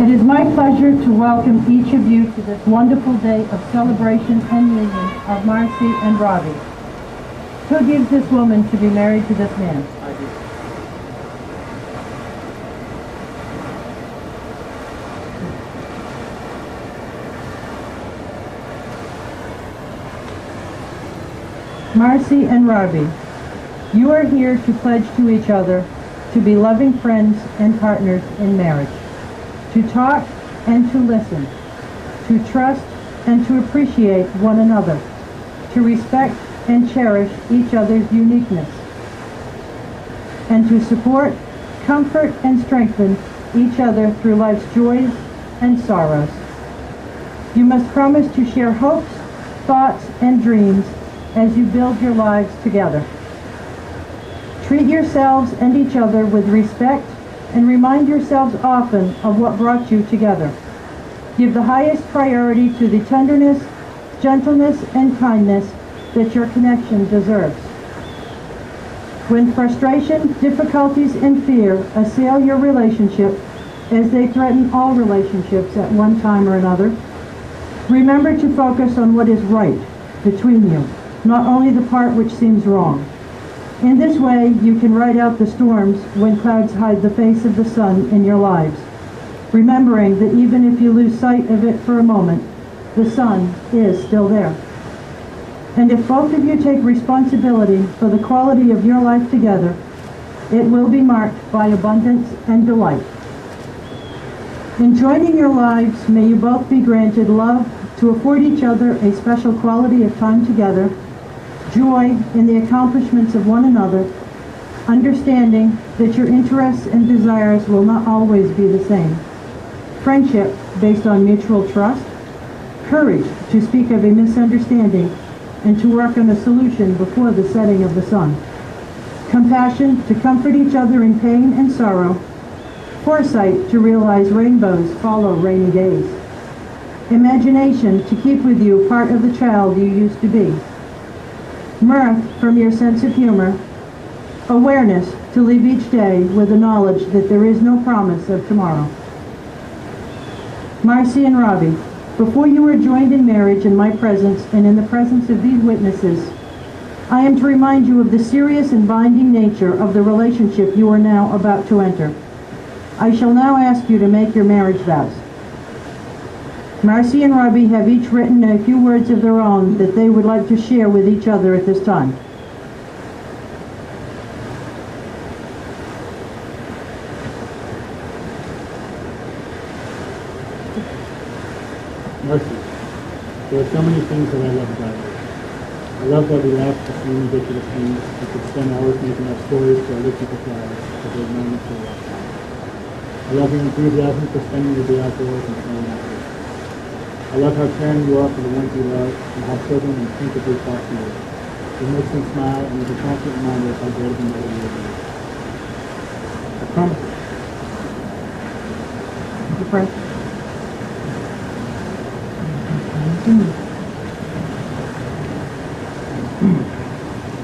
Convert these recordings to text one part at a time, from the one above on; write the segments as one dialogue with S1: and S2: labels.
S1: It is my pleasure to welcome each of you to this wonderful day of celebration and union of Marcy and Robbie. Who gives this woman to be married to this man?
S2: I do.
S1: Marcy and Robbie, you are here to pledge to each other to be loving friends and partners in marriage, to talk and to listen, to trust and to appreciate one another, to respect and cherish each other's uniqueness, and to support, comfort, and strengthen each other through life's joys and sorrows. You must promise to share hopes, thoughts, and dreams as you build your lives together. Treat yourselves and each other with respect and remind yourselves often of what brought you together. Give the highest priority to the tenderness, gentleness, and kindness that your connection deserves. When frustration, difficulties, and fear assail your relationship, as they threaten all relationships at one time or another, remember to focus on what is right between you, not only the part which seems wrong. In this way, you can ride out the storms when clouds hide the face of the sun in your lives, remembering that even if you lose sight of it for a moment, the sun is still there. And if both of you take responsibility for the quality of your life together, it will be marked by abundance and delight. In joining your lives, may you both be granted love to afford each other a special quality of time together, joy in the accomplishments of one another, understanding that your interests and desires will not always be the same, friendship based on mutual trust, courage to speak of a misunderstanding and to work on a solution before the setting of the sun, compassion to comfort each other in pain and sorrow, foresight to realize rainbows follow rainy days, imagination to keep with you part of the child you used to be, mirth from your sense of humor, awareness to live each day with the knowledge that there is no promise of tomorrow. Marcy and Robbie, before you are joined in marriage in my presence and in the presence of these witnesses, I am to remind you of the serious and binding nature of the relationship you are now about to enter. I shall now ask you to make your marriage vows. Marcy and Robbie have each written a few words of their own that they would like to share with each other at this time.
S2: Marcy, there are so many things that I love about you. I love that we laugh at the same ridiculous things. We could spend hours making up stories for other people's lives because they've known us for a long time. I love your enthusiasm for spending your day outdoors and playing outdoors. I love how caring you are for the ones you love and how children instinctively talk to you. It makes me smile and is a constant reminder of how great of a mother you are. I promise.
S1: You pray.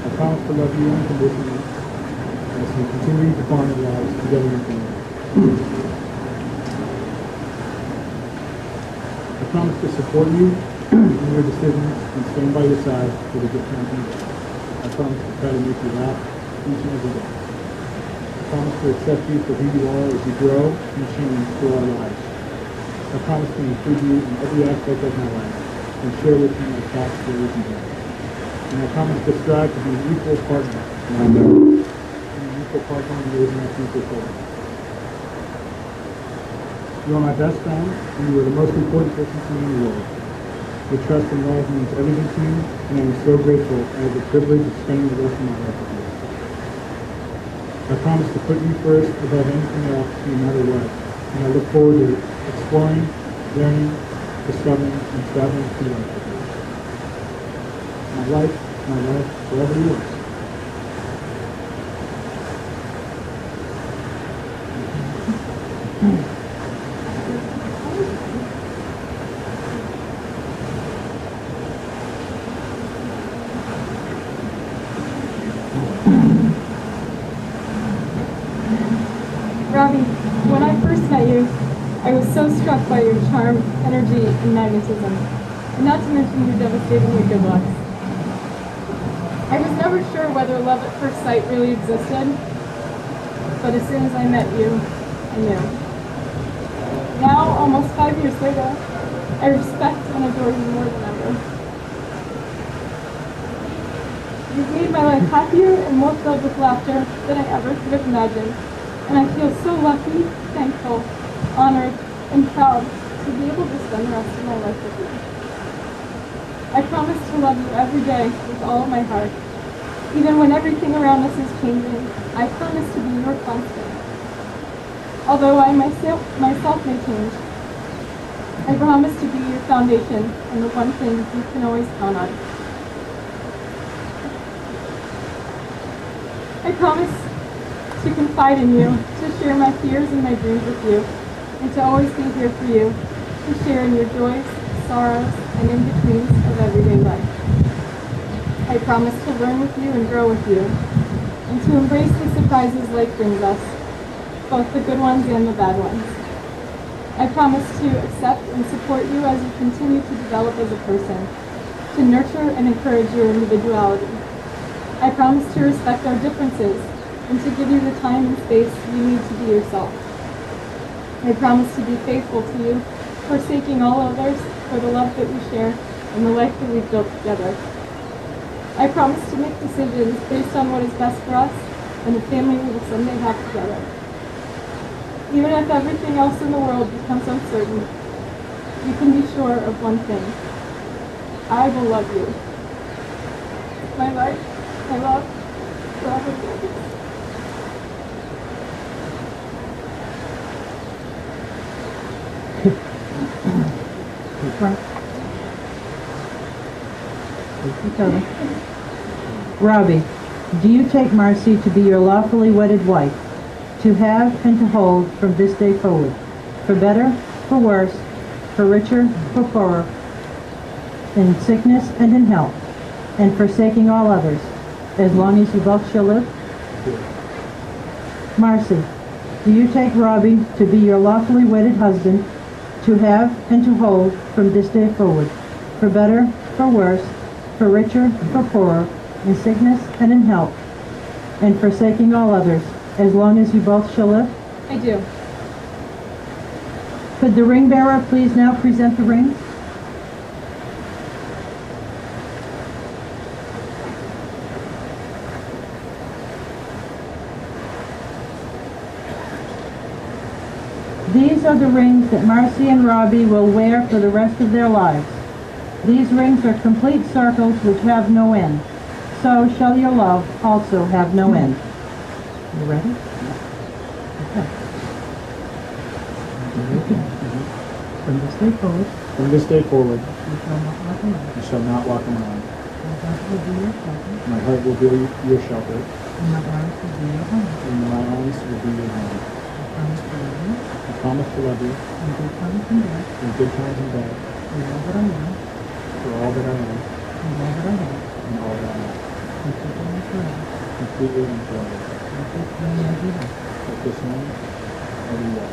S2: I promise to love you unconditionally as we continue to bond our lives together in family. I promise to support you in your decisions and stand by your side for the good times and bad. I promise to try to make you laugh each and every day. I promise to accept you for who you are as you grow and change through our lives. I promise to include you in every aspect of my life and share with you my thoughts, feelings, and dreams. And I promise to strive to be an equal partner in our marriage and an equal partner in raising our future children. You are my best friend, and you are the most important person to me in the world. Your trust and love means everything to me, and I am so grateful I have the privilege of spending the rest of my life with you. I promise to put you first above anything else, no matter what, and I look forward to exploring, learning, discovering, and traveling through life with you. My life, forever yours.
S3: Robbie, when I first met you, I was so struck by your charm, energy, and magnetism, and not to mention your devastatingly good looks. I was never sure whether love at first sight really existed, but as soon as I met you, I knew. Now, almost 5 years later, I respect and adore you more than ever. You've made my life happier and more filled with laughter than I ever could have imagined, and I feel so lucky, thankful, honored, and proud to be able to spend the rest of my life with you. I promise to love you every day with all of my heart. Even when everything around us is changing, I promise to be your constant. Although I myself may change, I promise to be your foundation and the one thing you can always count on. I promise to confide in you, to share my fears and my dreams with you, and to always be here for you, to share in your joys, sorrows, and in-betweens of everyday life. I promise to learn with you and grow with you, and to embrace the surprises life brings us, both the good ones and the bad ones. I promise to accept and support you as you continue to develop as a person, to nurture and encourage your individuality. I promise to respect our differences and to give you the time and space you need to be yourself. I promise to be faithful to you, forsaking all others for the love that we share and the life that we've built together. I promise to make decisions based on what is best for us and the family we will someday have together. Even if everything else in the world becomes uncertain, you can be sure of one thing. I will love you. My life, my love, forever.
S1: Robbie, do you take Marcy to be your lawfully wedded wife, to have and to hold from this day forward, for better, for worse, for richer, for poorer, in sickness and in health, and forsaking all others, as long as you both shall live? Marcy, do you take Robbie to be your lawfully wedded husband, to have and to hold from this day forward, for better, for worse, for richer, for poorer, in sickness and in health, and forsaking all others, as long as you both shall live?
S3: I do.
S1: Could the ring bearer please now present the ring? These are the rings that Marcy and Robbie will wear for the rest of their lives. These rings are complete circles which have no end. So shall your love also have no end. You ready? Okay. From this day forward,
S2: From this day forward,
S1: you shall not walk alone.
S2: you shall not walk alone.
S1: My heart will be your shelter,
S2: My heart will be your shelter,
S1: and my arms will be your home.
S2: and my arms will be your home.
S1: I promise to love you
S2: I promise to love you
S1: in good times and bad,
S2: in good times and bad,
S1: for all that I am,
S2: for all that I am,
S1: and all that I have,
S2: and all that I have,
S1: completely and forever.
S2: completely and forever.
S1: With this ring every day.
S2: With this ring, every day.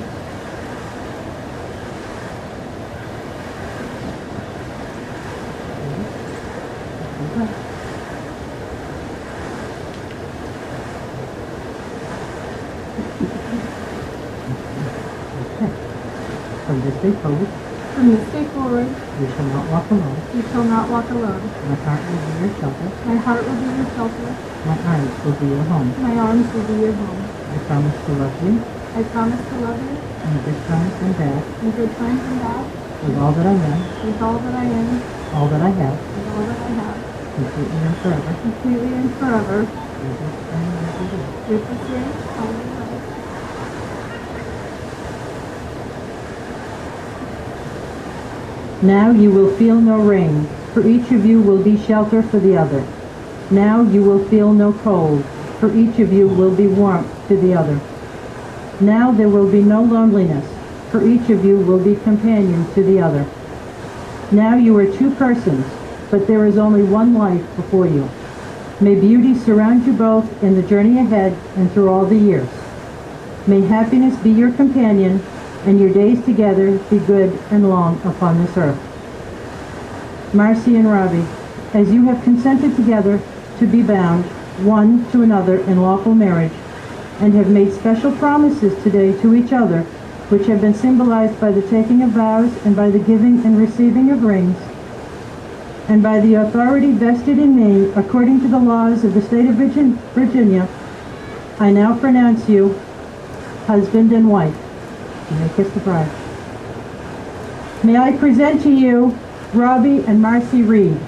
S1: Okay. From this day forward,
S3: From this day forward,
S1: you shall not walk alone.
S3: you shall not walk alone.
S1: My heart will be your shelter.
S3: My heart will be your shelter.
S1: My arms will be your home.
S3: My arms will be your home.
S1: I promise to love you
S3: I promise to love you
S1: in good times and bad,
S3: in good times and bad,
S1: with all that I am,
S3: with all that I am,
S1: all that I have,
S3: and all that I have,
S1: completely and forever.
S3: completely and forever.
S1: With this ring every day.
S3: With this ring, all my life.
S1: Now you will feel no rain, for each of you will be shelter for the other. Now you will feel no cold, for each of you will be warmth to the other. Now there will be no loneliness, for each of you will be companion to the other. Now you are two persons, but there is only one life before you. May beauty surround you both in the journey ahead and through all the years. May happiness be your companion, and your days together be good and long upon this earth. Marcy and Robbie, as you have consented together to be bound one to another in lawful marriage, and have made special promises today to each other, which have been symbolized by the taking of vows and by the giving and receiving of rings, and by the authority vested in me according to the laws of the state of Virginia, I now pronounce you husband and wife. You may kiss the bride. May I present to you Robbie and Marcy Reid.